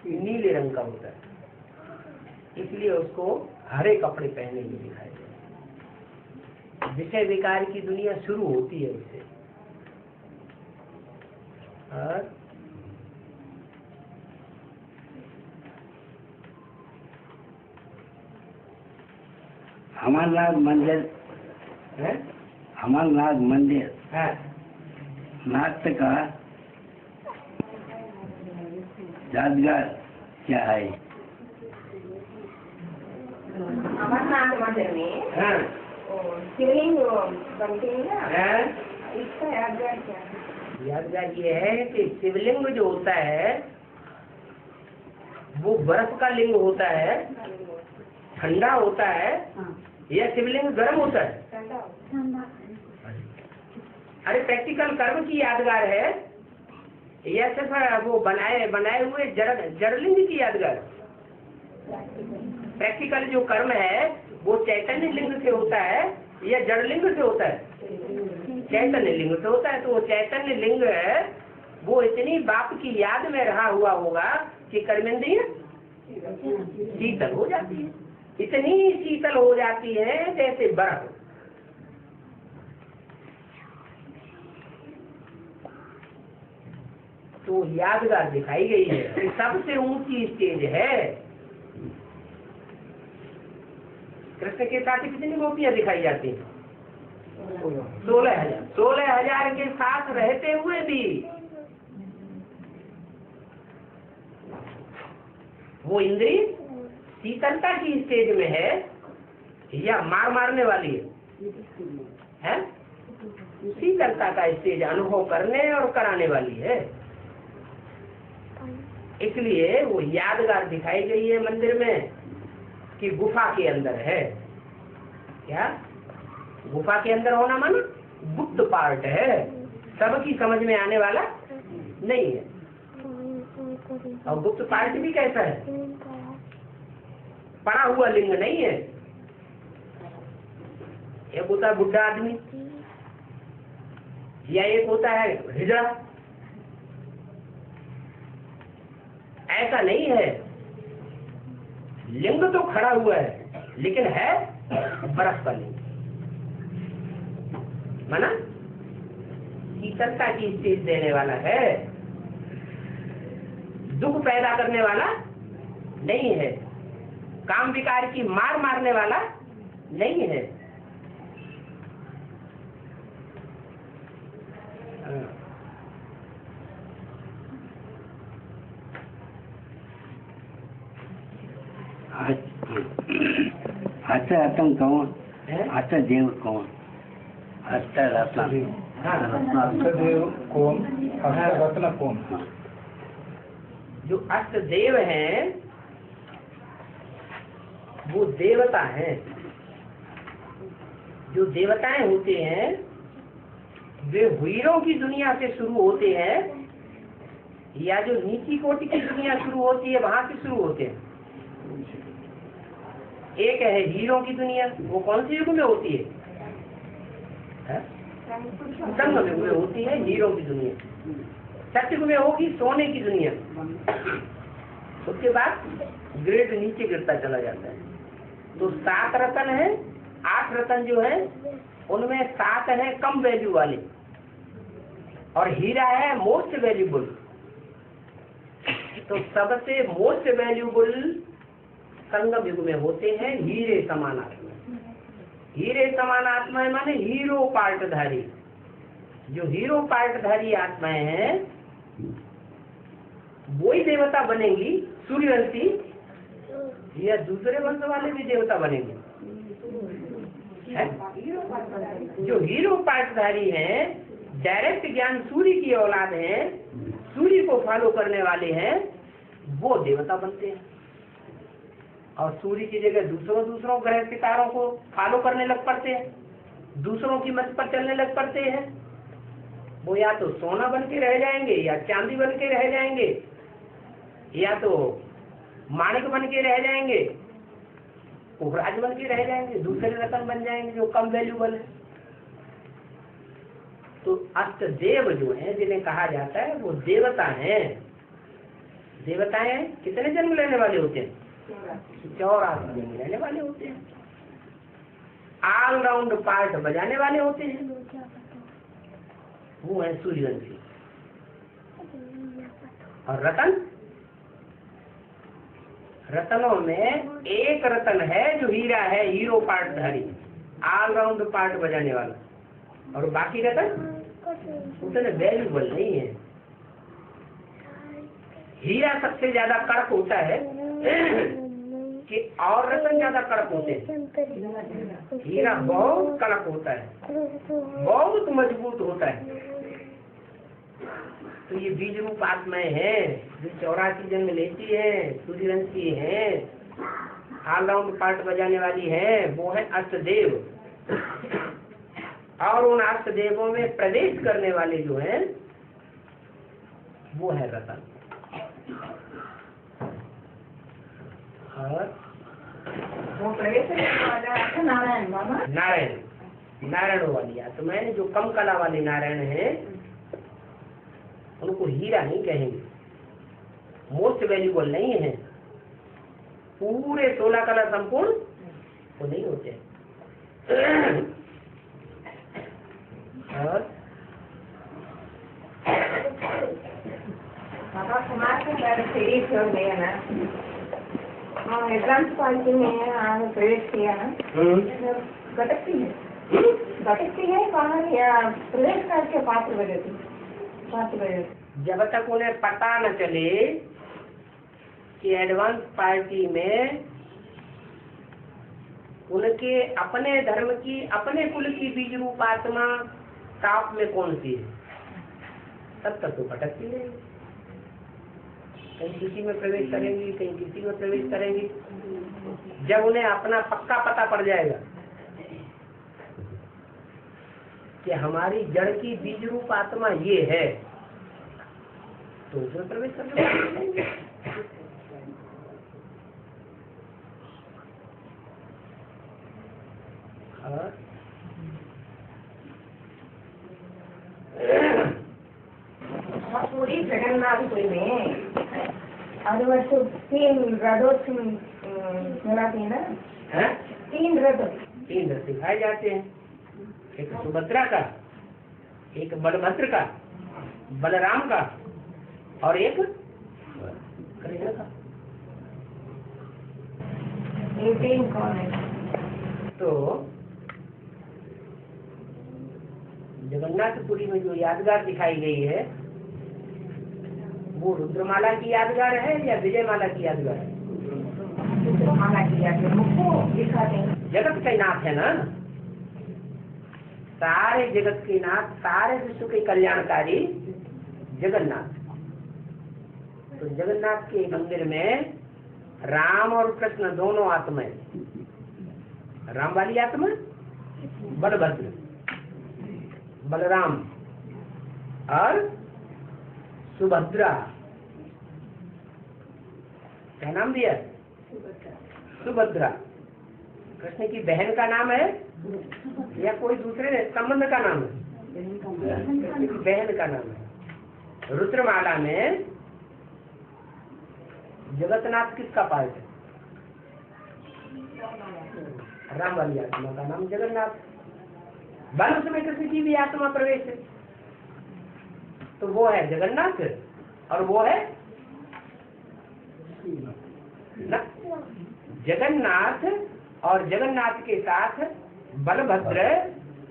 नीले रंग का होता है, इसलिए उसको हरे कपड़े पहने हुए दिखाई दे। विषय विकार की दुनिया शुरू होती है उससे। और अमरनाथ मंदिर है? अमरनाथ मंदिर हाँ। नाट्य का यादगार क्या है? अमरनाथ मंदिर में हाँ। शिवलिंग बनते हैं ना, हाँ। इसका यादगार क्या है? यादगार ये है कि शिवलिंग जो होता है वो बर्फ का लिंग होता है, ठंडा होता है, या शिवलिंग गर्म होता है? अरे प्रैक्टिकल कर्म की यादगार है या सिर्फ वो बनाए हुए जड़लिंग की यादगार? प्रैक्टिकल जो कर्म है वो चैतन्य लिंग से होता है या जड़लिंग से होता है? चैतन्य लिंग से होता है। तो वो चैतन्य लिंग है, वो इतनी बाप की याद में रहा हुआ होगा कि कर्मेंद्रिय शीतल हो जाती है, इतनी शीतल हो जाती है जैसे बर्फ। तो यादगार दिखाई गई है, सबसे ऊंची स्टेज है। कृष्ण के साथ कितनी गोपियां दिखाई जाती हैं? 16,000। 16,000 के साथ रहते हुए भी वो इंद्री शीतलता की स्टेज में है या मारने वाली है? शीतलता का स्टेज अनुभव करने और कराने वाली है। इसलिए वो यादगार दिखाई गई है मंदिर में कि गुफा के अंदर है। क्या? गुफा के अंदर होना माना गुप्त पार्ट है, सबकी समझ में आने वाला नहीं है। और गुप्त पार्ट भी कैसा है? पड़ा हुआ लिंग नहीं है। एक होता है बुढ़ा आदमी, या एक होता है हृदय। ऐसा नहीं है, लिंग तो खड़ा हुआ है लेकिन है बर्फ का लिंग, माना शीतलता की स्टेज देने वाला है, दुख पैदा करने वाला नहीं है, काम विकार की मारने वाला नहीं है। अष्ट रत्न कौन? अष्ट देव कौन? अष्ट रत्न अष्टदेव कौन? अष्ट रत्न कौन? जो अष्ट देव हैं वो देवता हैं। जो देवताएं होते हैं वे वीरों की दुनिया से शुरू होते हैं, या जो नीची कोटि की दुनिया शुरू होती है वहां से शुरू होते हैं। एक है हीरों की दुनिया, वो कौन सी युग में होती है? संगम युग में होती है हीरों की दुनिया। सतयुग में होगी सोने की दुनिया। उसके बाद ग्रेड नीचे गिरता चला जाता है। तो 7 रत्न है, 8 रत्न जो है उनमें 7 है कम वैल्यू वाले, और हीरा है मोस्ट वैल्यूबल। तो सबसे मोस्ट वैल्यूबल संगम युग में होते हैं हीरे समान आदमी। हीरे समान आत्माएं माने हीरो पार्टधारी। जो हीरो पार्टधारी आत्माएं हैं वो ही देवता बनेंगी सूर्यवंशी, या दूसरे वंश वाले भी देवता बनेंगे है? जो हीरो पार्टधारी हैं, डायरेक्ट ज्ञान सूर्य की औलाद हैं, सूर्य को फॉलो करने वाले हैं, वो देवता बनते हैं। और सूर्य की जगह दूसरों ग्रह सितारों को फॉलो करने लग पड़ते हैं, दूसरों की मत पर चलने लग पड़ते हैं। वो या तो सोना बन के रह जाएंगे, या चांदी बन के रह जाएंगे, या तो माणिक बन के रह जाएंगे, पुखराज बन के रह जाएंगे, दूसरे रतन बन जाएंगे जो कम वैल्यूबल है। तो अष्ट देव जो है जिन्हें कहा जाता है वो देवता हैं। देवताएं कितने जन्म लेने वाले होते हैं? 84 जन्म लेने वाले होते हैं। ऑल राउंड पार्ट बजाने वाले होते हैं, वो है सूर्यवंशी। और रतन, रतनों में एक रतन है जो हीरा है, हीरो पार्टधारी, ऑल राउंड पार्ट बजाने वाला, और बाकी रतन उतने वैल्यूबल नहीं है। हीरा सबसे ज्यादा कड़क होता है कि और रतन ज्यादा कड़क होते हैं। हीरा बहुत कड़क होता है, बहुत मजबूत होता है। तो ये बीज रूप आत्माएं हैं जो 84 जन्म लेती है, सूर्यवंशी है, ऑल राउंड पार्ट बजाने वाली है, वो है अष्टदेव। और उन अष्टदेवों में प्रवेश करने वाले जो हैं वो है रतन। और वो प्रवेश करने वाला है नारायण बाबा। नारायण वाली आत्माएं जो कम कला वाले नारायण हैं उनको हीरा नहीं कहेंगे, मोस्ट वैल्यूबल नहीं है, पूरे 16 कला संपूर्ण वो नहीं होते। और बाबा कुमार के घर सीढ़ी छोड़ दिया ना, हाँ एग्जाम्स क्वालिटी में आगे प्रवेश किया ना, भटकती है बाहर या प्रवेश करके 5 बजे थी। जब तक उन्हें पता न चले कि एडवांस पार्टी में उनके अपने धर्म की, अपने कुल की बीज रूप आत्मा टॉप में कौन सी है, तब तक तो भटकती है। कहीं किसी में प्रवेश करेंगी, कहीं किसी में प्रवेश करेंगी। जब उन्हें अपना पक्का पता पड़ जाएगा कि हमारी जड़ की बीज रूप आत्मा ये है, तो उसमें प्रवेश करने पूरी जगन्नाथपुरी में और वर्ष 3 रथों चलाती है ना, 3 रथ दिखाए जाते हैं। एक सुभद्रा का, एक बलभद्र का, बलराम का, और एक कृष्ण का। ये 3 कौन है? तो जगन्नाथपुरी में जो यादगार दिखाई गई है वो रुद्रमाला की यादगार है या विजयमाला की यादगार है? रुद्रमाला की यादगार मुझको दिखाते हैं। जगत के नाथ है ना, सारे जगत के नाथ, सारे विश्व के कल्याणकारी जगन्नाथ। तो जगन्नाथ के मंदिर में राम और कृष्ण दोनों आत्माएं, राम वाली आत्मा बलभद्र, बलराम और सुभद्रा। क्या नाम दिया? सुभद्रा। कृष्ण की बहन का नाम है या कोई दूसरे संबंध का नाम है? बहन का नाम है। रुद्रमाला में जगन्नाथ किसका पार्ट है? राम वाली आत्मा का नाम जगन्नाथ। बल उसमें किसी की भी आत्मा प्रवेश है तो वो है जगन्नाथ, और वो है जगन्नाथ, और जगन्नाथ के साथ बलभद्र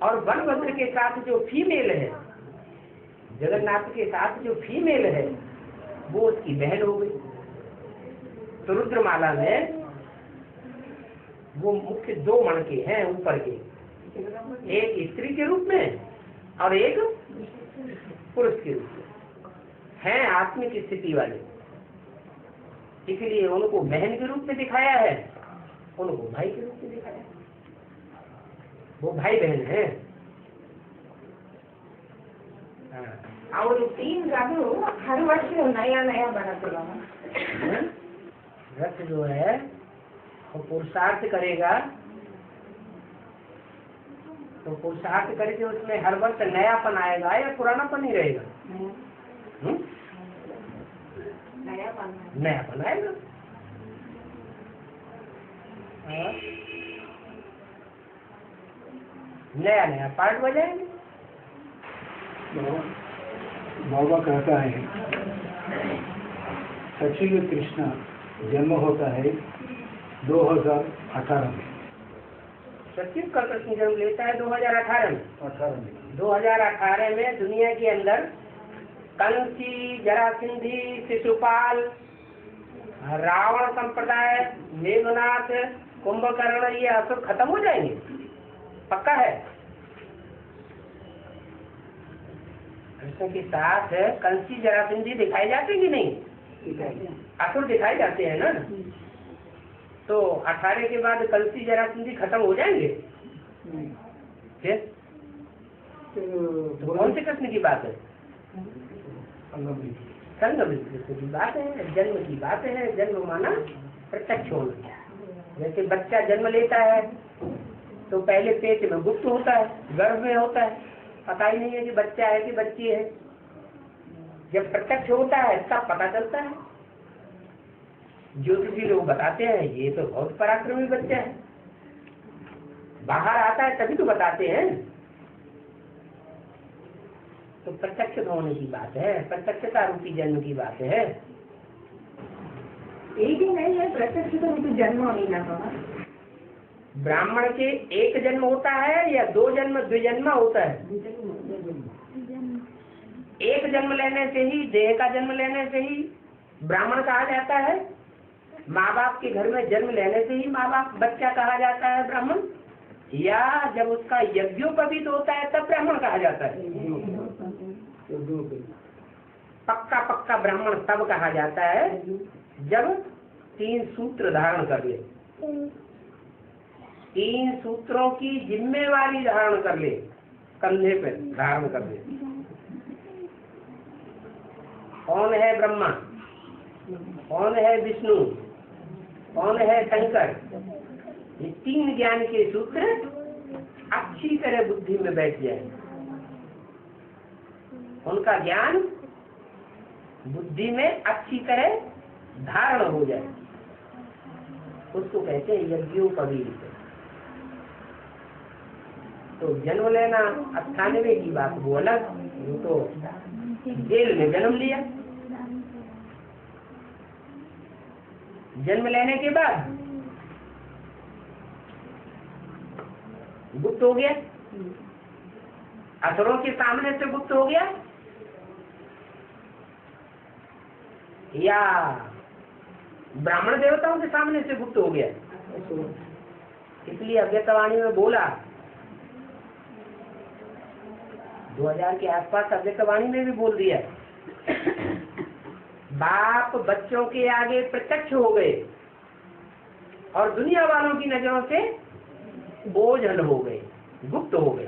और बलभद्र के साथ जो फीमेल है, जगन्नाथ के साथ जो फीमेल है वो उसकी बहन हो गई। तो रुद्रमाला में वो मुख्य दो मणके हैं ऊपर के, एक स्त्री के रूप में और एक पुरुष के रूप में हैं, आत्मिक स्थिति वाले। इसलिए उनको बहन के रूप में दिखाया है, उनको भाई के रूप में दिखाया है। वो भाई बहन है। और 3 रथ हर वर्ष नया नया बनाते हैं। रथ जो है वो पुरुषार्थ करेगा, तो पुरुषार्थ करके उसमें हर वर्ष नयापन आएगा या पुरानापन ही रहेगा? नयापन आएगा। नया नया पार्ट बजाएंगे। बाबा कहता है सचिव कृष्णा जन्म होता है 2018 में। सचिव का कृष्ण जन्म लेता है 2018 में। 2018 में दुनिया के अंदर कंसी, जरासंधि, शिशुपाल, रावण संप्रदाय, मेघनाथ, कुंभकर्ण, ये असुर खत्म हो जाएंगे, पक्का है। कृष्ण के साथ कंसी, जरासंधि दिखाए जाते कि नहीं? असुर दिखाए जाते हैं ना। तो 18 के बाद कंसी, जरासंधि खत्म हो जाएंगे फिर? तो कौन से कृष्ण की बात है? संगम कृष्ण की बात है, जन्म की बात है। जन्म माना प्रत्यक्ष होना। जैसे बच्चा जन्म लेता है तो पहले पेट में गुप्त होता है, गर्भ में होता है, पता ही नहीं है कि बच्चा है कि बच्ची है। जब प्रत्यक्ष होता है तब पता चलता है। ज्योतिषी लोग बताते हैं ये तो बहुत पराक्रमी बच्चा है, बाहर आता है तभी तो बताते हैं। तो प्रत्यक्ष होने की बात है, प्रत्यक्षता रूपी जन्म की बात है। एक ही नहीं है प्रत्यक्ष तो जन्म नहीं लगा। ब्राह्मण के एक जन्म होता है या 2 जन्म, द्विजन्म होता है? एक जन्म लेने से ही, देह का जन्म लेने से ही ब्राह्मण कहा जाता है। माँ बाप के घर में जन्म लेने से ही माँ बाप बच्चा कहा जाता है ब्राह्मण, या जब उसका यज्ञोपवीत होता है तब ब्राह्मण कहा जाता है? पक्का पक्का ब्राह्मण तब कहा जाता है जब 3 सूत्र धारण कर ले, 3 सूत्रों की जिम्मेवारी धारण कर ले, कंधे पे धारण कर ले। कौन है ब्रह्मा, कौन है विष्णु, कौन है शंकर, ये 3 ज्ञान के सूत्र अच्छी तरह बुद्धि में बैठ जाए, उनका ज्ञान बुद्धि में अच्छी तरह धारण हो जाए, उसको कहते हैं यज्ञोपवीत। तो जन्म लेना 98 की बात वो अलग, वो तो जेल में जन्म लिया। जन्म लेने के बाद गुप्त हो गया, असुरों के सामने से गुप्त हो गया, या ब्राह्मण देवताओं के सामने से गुप्त हो गया। इसलिए अव्यक्तवाणी में बोला, 2000 के आसपास अव्यक्तवाणी में भी बोल दिया, बाप बच्चों के आगे प्रत्यक्ष हो गए और दुनिया वालों की नजरों से बोझल हो गए, गुप्त हो गए।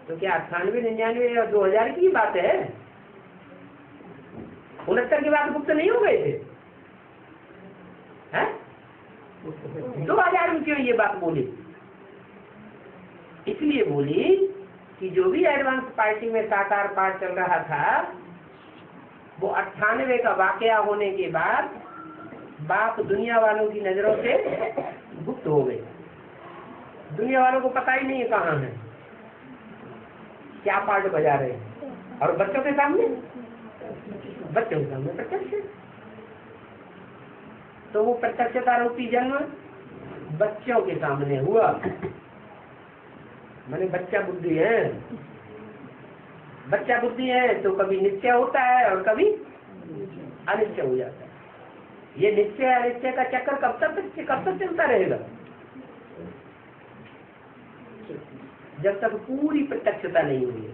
तो क्या 98, 99 और 2000 की बात है? 69 की बात गुप्त नहीं हो गए थे? 2000 में क्यों ये बात बोली? इसलिए बोली कि जो भी एडवांस पार्टी में साकार पाठ चल रहा था वो 98 का वाकया होने के बाद बाप दुनिया वालों की नजरों से गुप्त हो गए। दुनिया वालों को पता ही नहीं है कहाँ है, क्या पार्ट बजा रहे हैं, और बच्चों के सामने प्रत्यक्ष। तो वो प्रत्यक्षता रूपी जन्म बच्चों के सामने हुआ, मैंने बच्चा बुद्धि है। बच्चा बुद्धि है तो कभी निश्चय होता है और कभी अनिश्चय हो जाता है। ये निश्चय अनिश्चय का चक्कर कब तक चलता रहेगा? जब तक पूरी प्रत्यक्षता नहीं हुई।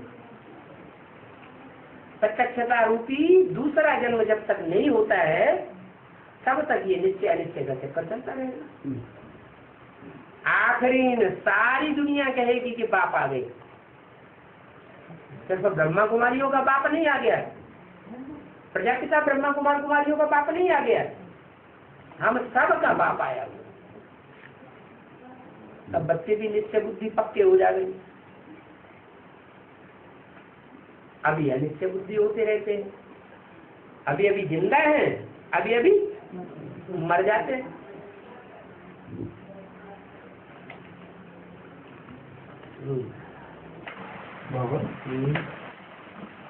प्रत्यक्षता रूपी दूसरा जन्म जब तक नहीं होता है तब तक ये निश्चय अनिश्चय का चक्कर चलता रहेगा। आखिरी में सारी दुनिया कहेगी कि बाप आ गए, सिर्फ ब्रह्मा कुमारियों का बाप नहीं आ गया, प्रजापिता ब्रह्मा कुमारियों का बाप नहीं आ गया, हम सब का बाप आया हुआ। तब बच्चे भी निश्चय बुद्धि पक्के हो जाएंगे। अभी अनिश्चय बुद्धि होते रहते हैं, अभी अभी जिंदा हैं, अभी अभी मर जाते हैं। बाबा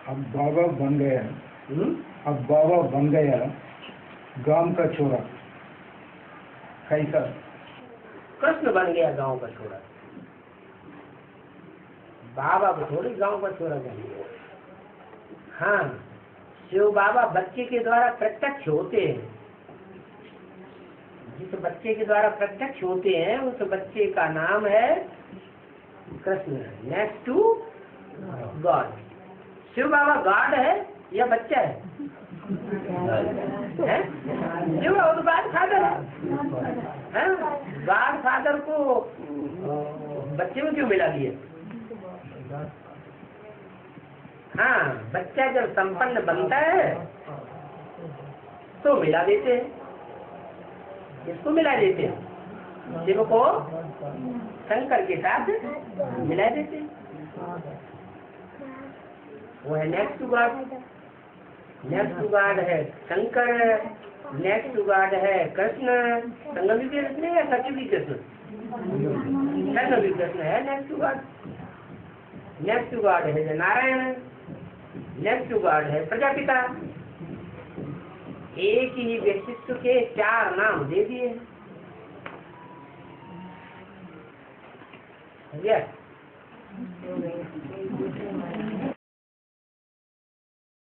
अब बाबा बन गया, अब बाबा बन गया गांव का छोरा, कैसा? कृष्ण बन गया गांव का छोरा। बाबा को थोड़ी गांव का छोरा बन गया। हाँ, शिव बाबा बच्चे के द्वारा प्रत्यक्ष होते हैं। जिस बच्चे के द्वारा प्रत्यक्ष होते हैं उस बच्चे का नाम है Krishna, next to God. Shiv Baba God है या बच्चा है? शिव बाबा तो गॉड फादर है। गॉड फादर को बच्चे में क्यों मिला दिया? हाँ, बच्चा जब संपन्न बनता है तो मिला देते हैं। इसको मिला देते हैं, शिव को शंकर के साथ मिला देते हैं। वो है next to God. Next to God है शंकर, नेक्स्ट टू गॉड है कृष्ण। संगम भी कृष्ण है, सत्य भी कृष्ण, संगम भी कृष्ण है next to God. Next to God है नारायण, नेक्स्ट टू गॉड है प्रजापिता। एक ही व्यक्तित्व के चार नाम दे दिए।